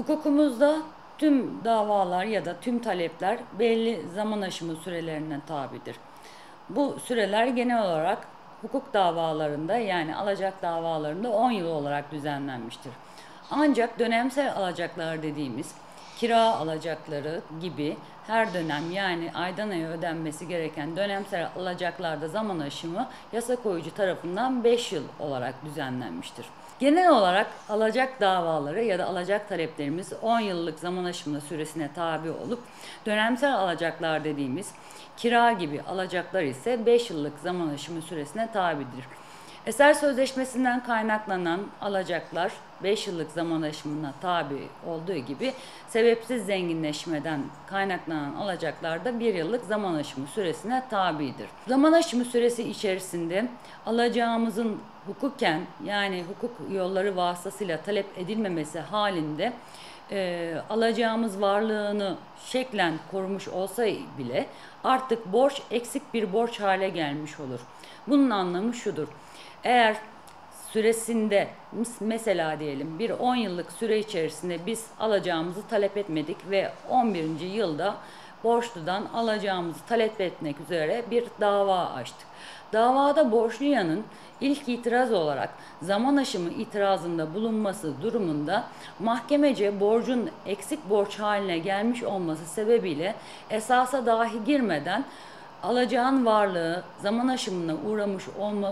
Hukukumuzda tüm davalar ya da tüm talepler belli zaman aşımı sürelerine tabidir. Bu süreler genel olarak hukuk davalarında yani alacak davalarında 10 yıl olarak düzenlenmiştir. Ancak dönemsel alacaklar dediğimiz kira alacakları gibi her dönem yani aydan aya ödenmesi gereken dönemsel alacaklarda zaman aşımı yasa koyucu tarafından 5 yıl olarak düzenlenmiştir. Genel olarak alacak davaları ya da alacak taleplerimiz 10 yıllık zaman aşımı süresine tabi olup dönemsel alacaklar dediğimiz kira gibi alacaklar ise 5 yıllık zaman aşımı süresine tabidir. Eser sözleşmesinden kaynaklanan alacaklar 5 yıllık zaman aşımına tabi olduğu gibi sebepsiz zenginleşmeden kaynaklanan alacaklar da 1 yıllık zaman aşımı süresine tabidir. Zaman aşımı süresi içerisinde alacağımızın hukuken yani hukuk yolları vasıtasıyla talep edilmemesi halinde alacağımız varlığını şeklen korumuş olsa bile artık borç eksik bir borç hale gelmiş olur. Bunun anlamı şudur. Eğer süresinde mesela diyelim bir 10 yıllık süre içerisinde biz alacağımızı talep etmedik ve 11. yılda borçludan alacağımızı talep etmek üzere bir dava açtık. Davada borçluyanın ilk itiraz olarak zaman aşımı itirazında bulunması durumunda mahkemece borcun eksik borç haline gelmiş olması sebebiyle esasa dahi girmeden alacağın varlığı zaman aşımına uğramış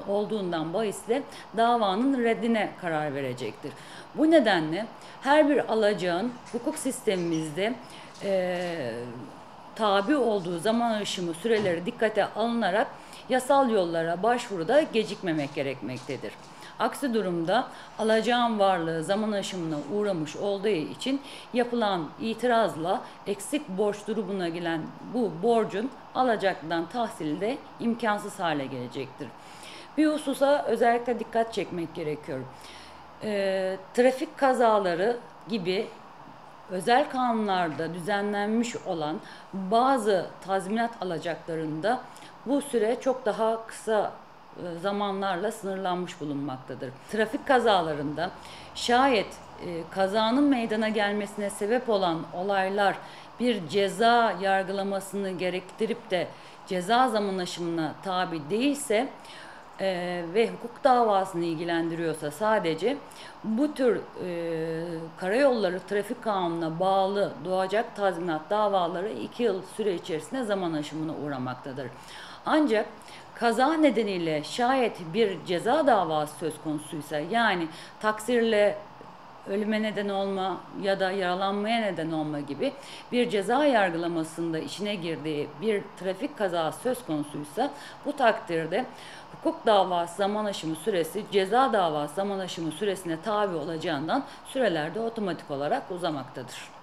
olduğundan bahisle davanın reddine karar verecektir. Bu nedenle her bir alacağın hukuk sistemimizde tabi olduğu zaman aşımı süreleri dikkate alınarak yasal yollara başvuruda gecikmemek gerekmektedir. Aksi durumda alacağın varlığı zaman aşımına uğramış olduğu için yapılan itirazla eksik borç durumuna gelen bu borcun alacaklıdan tahsili de imkansız hale gelecektir. Bir hususa özellikle dikkat çekmek gerekiyor. Trafik kazaları gibi özel kanunlarda düzenlenmiş olan bazı tazminat alacaklarında bu süre çok daha kısa zamanlarla sınırlanmış bulunmaktadır. Trafik kazalarında şayet kazanın meydana gelmesine sebep olan olaylar bir ceza yargılamasını gerektirip de ceza zaman aşımına tabi değilse ve hukuk davasını ilgilendiriyorsa sadece bu tür karayolları trafik kanununa bağlı doğacak tazminat davaları 2 yıl süre içerisinde zaman aşımına uğramaktadır. Ancak kaza nedeniyle şayet bir ceza davası söz konusuysa yani taksirle ölüme neden olma ya da yaralanmaya neden olma gibi bir ceza yargılamasında içine girdiği bir trafik kazası söz konusuysa bu takdirde hukuk davası zaman aşımı süresi ceza davası zaman aşımı süresine tabi olacağından sürelerde otomatik olarak uzamaktadır.